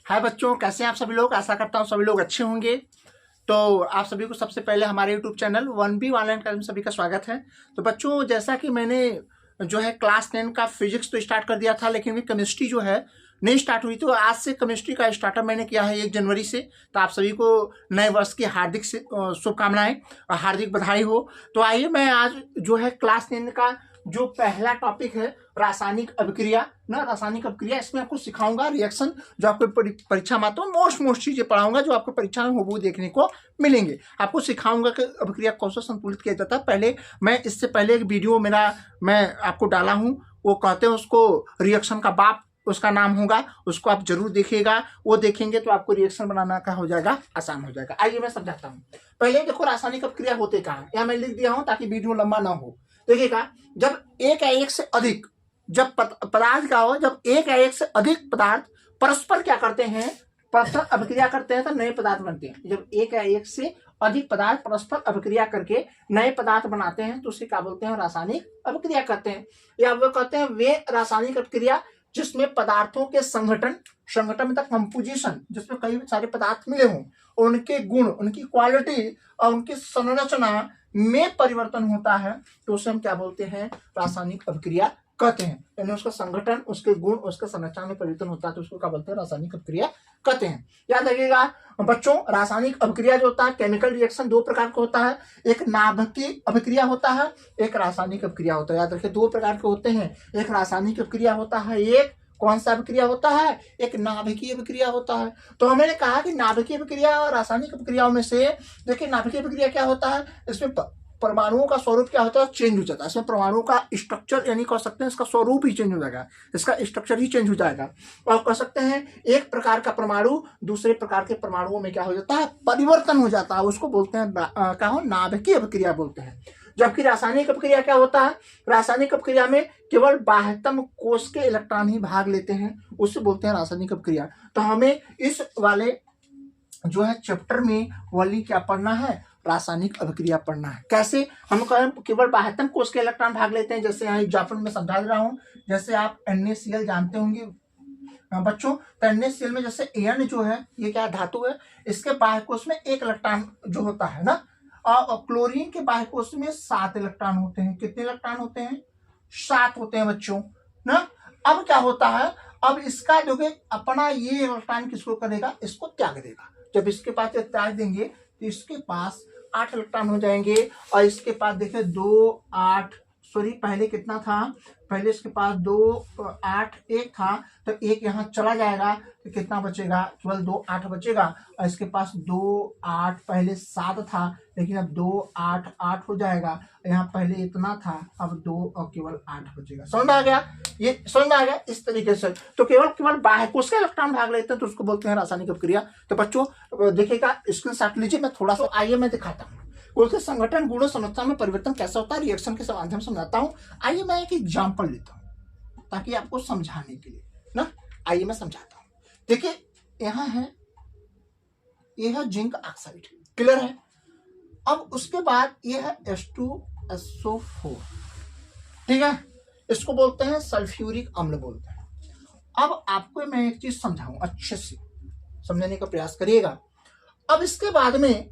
हाय बच्चों, कैसे हैं आप सभी लोग। आशा करता हूँ सभी लोग अच्छे होंगे। तो आप सभी को सबसे पहले हमारे YouTube channel 1B online class में सभी का स्वागत है। तो बच्चों, जैसा कि मैंने जो है क्लास 10 का फिजिक्स तो स्टार्ट कर दिया था, लेकिन भी केमिस्ट्री जो है नहीं स्टार्ट हुई। तो आज से केमिस्ट्री का स्टार्टअप मैंने किया है 1 जनवरी से। तो आप सभी को नए वर्ष की हार्दिक शुभकामनाएं और हार्दिक बधाई हो। तो आइए, मैं आज जो है क्लास 10 का जो पहला टॉपिक है रासायनिक अभिक्रिया ना, रासायनिक अभिक्रिया, इसमें आपको सिखाऊंगा रिएक्शन, जो आपको परीक्षा में आता है। मोस्ट चीजें पढ़ाऊंगा जो आपको परीक्षा में हूबहू देखने को मिलेंगे। आपको सिखाऊंगा कि अभिक्रिया कैसे संतुलित किया जाता है। पहले मैं इससे पहले एक वीडियो मैं आपको डाला हूं, वो कहते हैं उसको रिएक्शन का बाप, उसका नाम होगा, उसको आप जरूर देखिएगा। वो देखेंगे तो आपको रिएक्शन बनाना का हो जाएगा, आसान हो जाएगा। आइए मैं समझाता हूँ। पहले देखो रासायनिक अभिक्रिया होते कहाँ, यहाँ मैं लिख दिया हूँ ताकि वीडियो लंबा ना हो। देखिएगा, जब एक या एक से अधिक, जब पदार्थ का हो, जब एक या एक से अधिक पदार्थ परस्पर क्या करते हैं, परस्पर अभिक्रिया करते हैं तो नए पदार्थ बनते हैं। जब एक या एक से अधिक पदार्थ परस्पर अभिक्रिया करके नए पदार्थ बनाते हैं तो उसे क्या बोलते हैं, रासायनिक अभिक्रिया करते हैं। या वो कहते हैं वे रासायनिक अभिक्रिया जिसमें पदार्थों के संगठन मतलब कंपोजिशन, जिसमें कई सारे पदार्थ मिले हों, उनके गुण, उनकी क्वालिटी और उनकी संरचना में परिवर्तन होता है तो उसे हम क्या बोलते हैं, रासायनिक अभिक्रिया कहते हैं। यानी उसका संगठन, उसके गुण, उसका संरचना में परिवर्तन होता है तो उसको क्या बोलते हैं, रासायनिक अभिक्रिया कहते हैं। याद रखिएगा बच्चों, रासायनिक अभिक्रिया जो होता है, केमिकल रिएक्शन दो प्रकार का होता है। एक नाभिकीय अभिक्रिया होता है, एक रासायनिक अभिक्रिया होता है। याद रखिए, दो प्रकार के होते हैं। एक रासायनिक अभिक्रिया होता है, एक कौन सा अभिक्रिया होता है, एक नाभिकीय अभिक्रिया होता है। तो हमने कहा कि नाभिकीय अभिक्रिया और रासायनिक अभिक्रियाओं में से देखिए, नाभिकीय अभिक्रिया क्या होता है, इसमें परमाणुओं का स्वरूप क्या होता है, चेंज हो जाता है। इसमें परमाणुओं का स्ट्रक्चर, यानी कह सकते हैं इसका स्वरूप ही चेंज हो जाएगा, इसका स्ट्रक्चर ही चेंज हो जाएगा। और कह सकते हैं एक प्रकार का परमाणु दूसरे प्रकार के परमाणुओं में क्या हो जाता है, परिवर्तन हो जाता है। उसको बोलते हैं क्या हो, नाभिकीय अभिक्रिया बोलते हैं। जबकि रासायनिक अभिक्रिया क्या होता है, रासायनिक अभिक्रिया में केवल बाह्यतम कोश के इलेक्ट्रॉन ही भाग लेते हैं, उससे बोलते हैं रासायनिक अभिक्रिया। तो हमें इस वाले जो है चैप्टर में वाली क्या पढ़ना है, रासायनिक अभिक्रिया पढ़ना है। कैसे, हम केवल बाह्यतम कोश के इलेक्ट्रॉन भाग लेते हैं। जैसे यहाँ एग्जाम्पल में समझा रहा हूँ, जैसे आप NaCl जानते होंगे बच्चों। तो NaCl में जैसे An जो है, ये क्या धातु है, इसके बाह्य कोश में एक इलेक्ट्रॉन जो होता है ना, और क्लोरीन के बाह्य कोश में 7 इलेक्ट्रॉन होते हैं। कितने इलेक्ट्रॉन होते हैं, 7 होते हैं बच्चों ना। अब क्या होता है, अब इसका जो है अपना ये इलेक्ट्रॉन किसको करेगा, इसको त्याग देगा। जब इसके पास त्याग देंगे तो इसके पास 8 इलेक्ट्रॉन हो जाएंगे। और इसके पास देखिए 2 8, सॉरी पहले कितना था, पहले इसके पास 2 8 1 था, तो एक यहाँ चला जाएगा तो कितना बचेगा, केवल 2 8 बचेगा। और इसके पास 2 8, पहले 7 था लेकिन अब 2 8 8 हो जाएगा। यहाँ पहले इतना था, अब 2 और केवल 8 बचेगा। समझ में आ गया, ये समझ में आ गया इस तरीके से। तो केवल बाह्य कोश का इलेक्ट्रॉन भाग लेते हैं तो उसको बोलते हैं रासायनिक अभिक्रिया। तो बच्चों देखिएगा, स्क्रीनशॉट लीजिए, मैं थोड़ा सा आइए मैं दिखाता हूँ उसके संगठन, गुणों, संरचना में परिवर्तन कैसा होता है, रिएक्शन के माध्यम से समझाता हूँ। आइए मैं एक एग्जांपल लेता हूँ ताकि आपको समझाने के लिए ना। आइए मैं समझाता हूँ। देखिए यहाँ है, यह है जिंक ऑक्साइड, क्लियर है। अब उसके बाद यह है H2SO4, ठीक है, इसको बोलते हैं सल्फ्यूरिक अम्ल बोलते हैं। अब आपको मैं एक चीज समझाऊं, अच्छे से समझने का प्रयास करिएगा। अब इसके बाद में,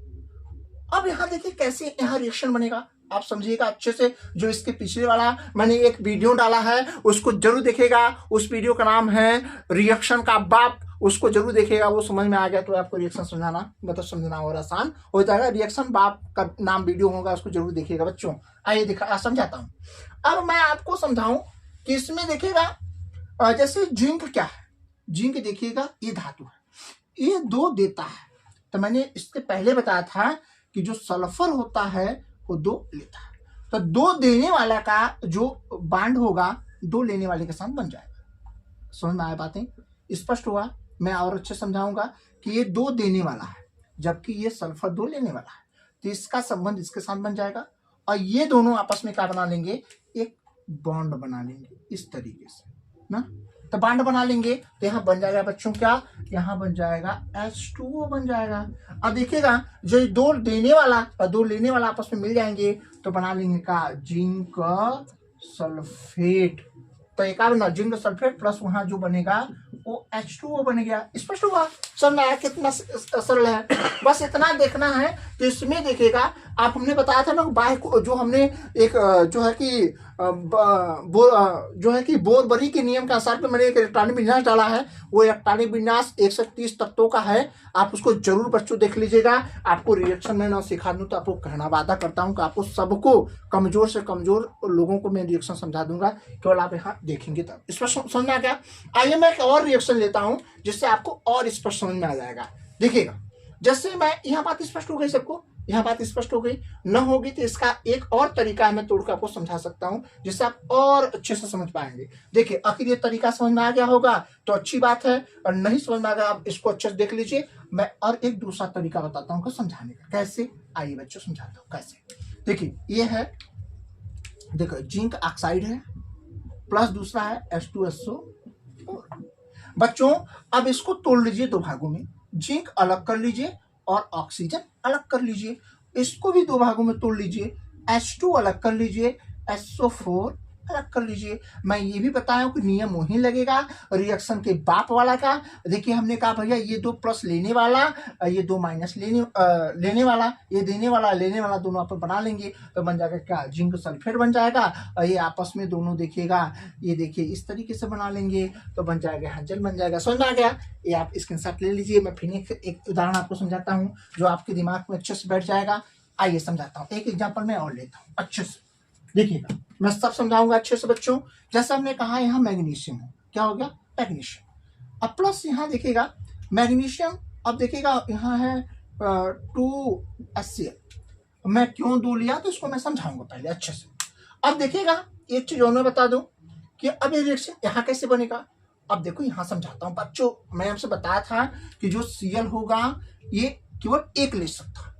अब यहाँ देखिए कैसे यहाँ रिएक्शन बनेगा, आप समझिएगा अच्छे से। जो इसके पिछले वाला मैंने एक वीडियो डाला है उसको जरूर देखिएगा। उस वीडियो का नाम है रिएक्शन का बाप, उसको जरूर देखिएगा। वो समझ में आ गया तो आपको रिएक्शन समझाना, मतलब समझना और आसान हो जाएगा। रिएक्शन बाप का नाम वीडियो होगा, उसको जरूर देखिएगा बच्चों। आइए समझाता हूँ। अब मैं आपको समझाऊं कि इसमें देखिएगा, जैसे जिंक क्या है, जिंक देखिएगा ये धातु है, ये 2 देता है। तो मैंने इसके पहले बताया था कि जो सल्फर होता है वो 2 लेता है। तो 2 देने वाला का जो बांड होगा 2 लेने वाले के साथ बन जाएगा। समझ में आया बातें, स्पष्ट हुआ। मैं और अच्छे समझाऊंगा कि ये 2 देने वाला है जबकि ये सल्फर 2 लेने वाला है, तो इसका संबंध इसके साथ बन जाएगा। और ये दोनों आपस में क्या बना लेंगे, एक बॉन्ड बना लेंगे इस तरीके से ना। तो बॉन्ड बना लेंगे तो यहाँ बन जाएगा बच्चों क्या, यहाँ बन जाएगा H2O बन जाएगा। अब देखिएगा, जो 2 देने वाला और 2 लेने वाला आपस में मिल जाएंगे तो बना लेंगे का जिंक सल्फेट। तो एक बना जिंक सल्फेट प्लस वहां जो बनेगा वो H2O बन गया। स्पष्ट हुआ? समझ में आया कितना सरल है? बस इतना देखना है। तो इसमें देखिएगा आप, हमने बताया था ना बाह्य को, जो हमने एक जो है कि जो है कि बोरबरी के नियम के अनुसार पे मैंने एक इलेक्ट्रॉनिक विन्यास डाला है। वो इलेक्ट्रॉनिक विन्यास 130 तत्वों का है। आप उसको जरूर बच्चों देख लीजिएगा। आपको रिएक्शन में ना सिखा दूं तो आपको कहना वादा करता हूं कि आपको सबको, कमजोर से कमजोर लोगों को मैं रिएक्शन समझा दूंगा, केवल आप यहाँ देखेंगे तब। स्पष्ट समझ में आ गया? आइए मैं एक और रिएक्शन लेता हूं जिससे आपको और स्पष्ट समझ में आ जाएगा। देखिएगा, जैसे मैं यहाँ बात स्पष्ट हो गई सबको, यहाँ बात स्पष्ट हो गई न होगी तो इसका एक और तरीका है, मैं तोड़कर आपको समझा सकता हूं जिससे आप और अच्छे से समझ पाएंगे। देखिए, आखिर ये तरीका समझ में आ गया होगा तो अच्छी बात है, और नहीं समझ में आ गया आप इसको अच्छे से देख लीजिए। मैं और एक दूसरा तरीका बताता हूँ समझाने का। कैसे? आइए बच्चों समझाता हूँ कैसे। देखिए, ये है, देखो जिंक ऑक्साइड है प्लस दूसरा है H2SO4। बच्चों अब इसको तोड़ लीजिए दो भागों में, जिंक अलग कर लीजिए और ऑक्सीजन अलग कर लीजिए। इसको भी दो भागों में तोड़ लीजिए, H2 अलग कर लीजिए, SO4 अलग कर लीजिए। मैं ये भी बताया हूं कि नियम वही लगेगा रिएक्शन के बाप वाला का। देखिए, हमने कहा भैया ये दो प्लस लेने वाला, ये दो माइनस लेने वाला, ये देने वाला लेने वाला दोनों अपन बना लेंगे तो बन जाएगा क्या? जिंक सल्फेट बन जाएगा। और ये आपस में दोनों देखिएगा, ये देखिए इस तरीके से बना लेंगे तो बन जाएगा हजल बन जाएगा। समझ में आ गया? ये आप स्क्रीनशॉट ले लीजिए। मैं फिर एक उदाहरण आपको समझाता हूँ जो आपके दिमाग में अच्छे से बैठ जाएगा। आइए समझाता हूँ, एक एग्जाम्पल मैं और लेता हूँ अच्छे से। देखिएगा, मैं सब समझाऊंगा अच्छे से बच्चों। जैसे हमने कहा यहाँ मैग्नीशियम है, क्या हो गया? मैग्नीशियम। अब प्लस यहाँ देखिएगा मैग्नीशियम, अब देखिएगा यहाँ है 2HCl। मैं क्यों 2 लिया तो इसको मैं समझाऊंगा पहले अच्छे से। अब देखिएगा एक चीज और मैं बता दूं कि अब ये रिएक्शन यहाँ कैसे बनेगा। अब देखो यहाँ समझाता हूँ बच्चों। मैं आपसे बताया था कि जो Cl होगा ये केवल एक ले सकता है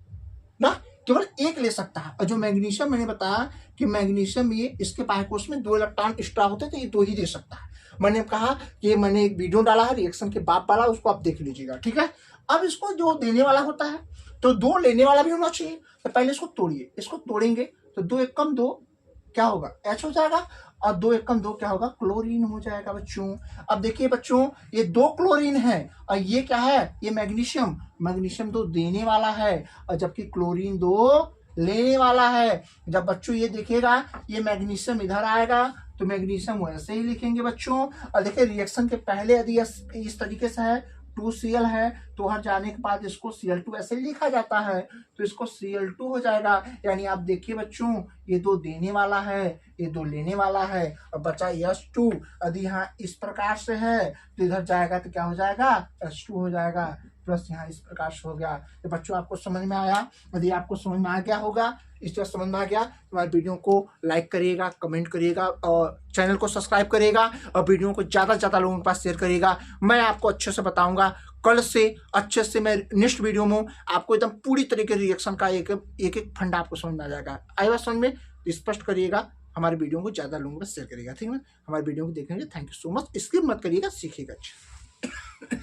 ना, केवल एक ले सकता है। और जो मैग्नीशियम मैंने बताया कि मैग्नीशियम ये इसके बाह्यकोश में 2 इलेक्ट्रॉन एक्स्ट्रा होते हैं तो ये 2 ही दे सकता है। मैंने कहा कि मैंने एक वीडियो डाला है रिएक्शन के बाप वाला, उसको आप देख लीजिएगा, ठीक है। अब इसको जो देने वाला होता है तो 2 लेने वाला भी होना चाहिए। तो पहले इसको तोड़िए, इसको तोड़ेंगे तो 2 एकम 2 क्या होगा? H हो जाएगा, और 2 एकम 2 क्या होगा? क्लोरीन हो जाएगा बच्चों। अब देखिए बच्चों, ये 2 क्लोरीन है और ये क्या है? ये मैग्नीशियम। मैग्नीशियम 2 देने वाला है और जबकि क्लोरीन 2 लेने वाला है। जब बच्चों ये देखिएगा ये मैग्नीशियम इधर आएगा तो मैग्नीशियम वैसे ही लिखेंगे बच्चों। और देखिए रिएक्शन के पहले यदि इस तरीके से है 2Cl है तो हर जाने के बाद इसको Cl2 ऐसे लिखा जाता है तो इसको Cl2 हो जाएगा। यानी आप देखिए बच्चों, ये 2 देने वाला है, ये 2 लेने वाला है और बचा H2। यदि यहाँ इस प्रकार से है तो इधर जाएगा तो क्या हो जाएगा? H2 हो जाएगा, प्लस यहाँ इस प्रकार से हो गया। तो बच्चों आपको समझ में आया? यदि आपको समझ में आ गया होगा, इस तरह समझ में आ गया तो हमारे वीडियो को लाइक करिएगा, कमेंट करिएगा और चैनल को सब्सक्राइब करिएगा और वीडियो को ज़्यादा से ज़्यादा लोगों के पास शेयर करिएगा। मैं आपको अच्छे से बताऊंगा कल से अच्छे से। मैं नेक्स्ट वीडियो में आपको एकदम पूरी तरीके रिएक्शन का एक एक फंडा आपको समझ में आ जाएगा। आई बात समझ में? स्पष्ट करिएगा, हमारे वीडियो को ज़्यादा लोगों के पास शेयर करिएगा, ठीक है। हमारे वीडियो को देखने के लिए thank you so much. Skip मत करिएगा, सीखिएगा अच्छा।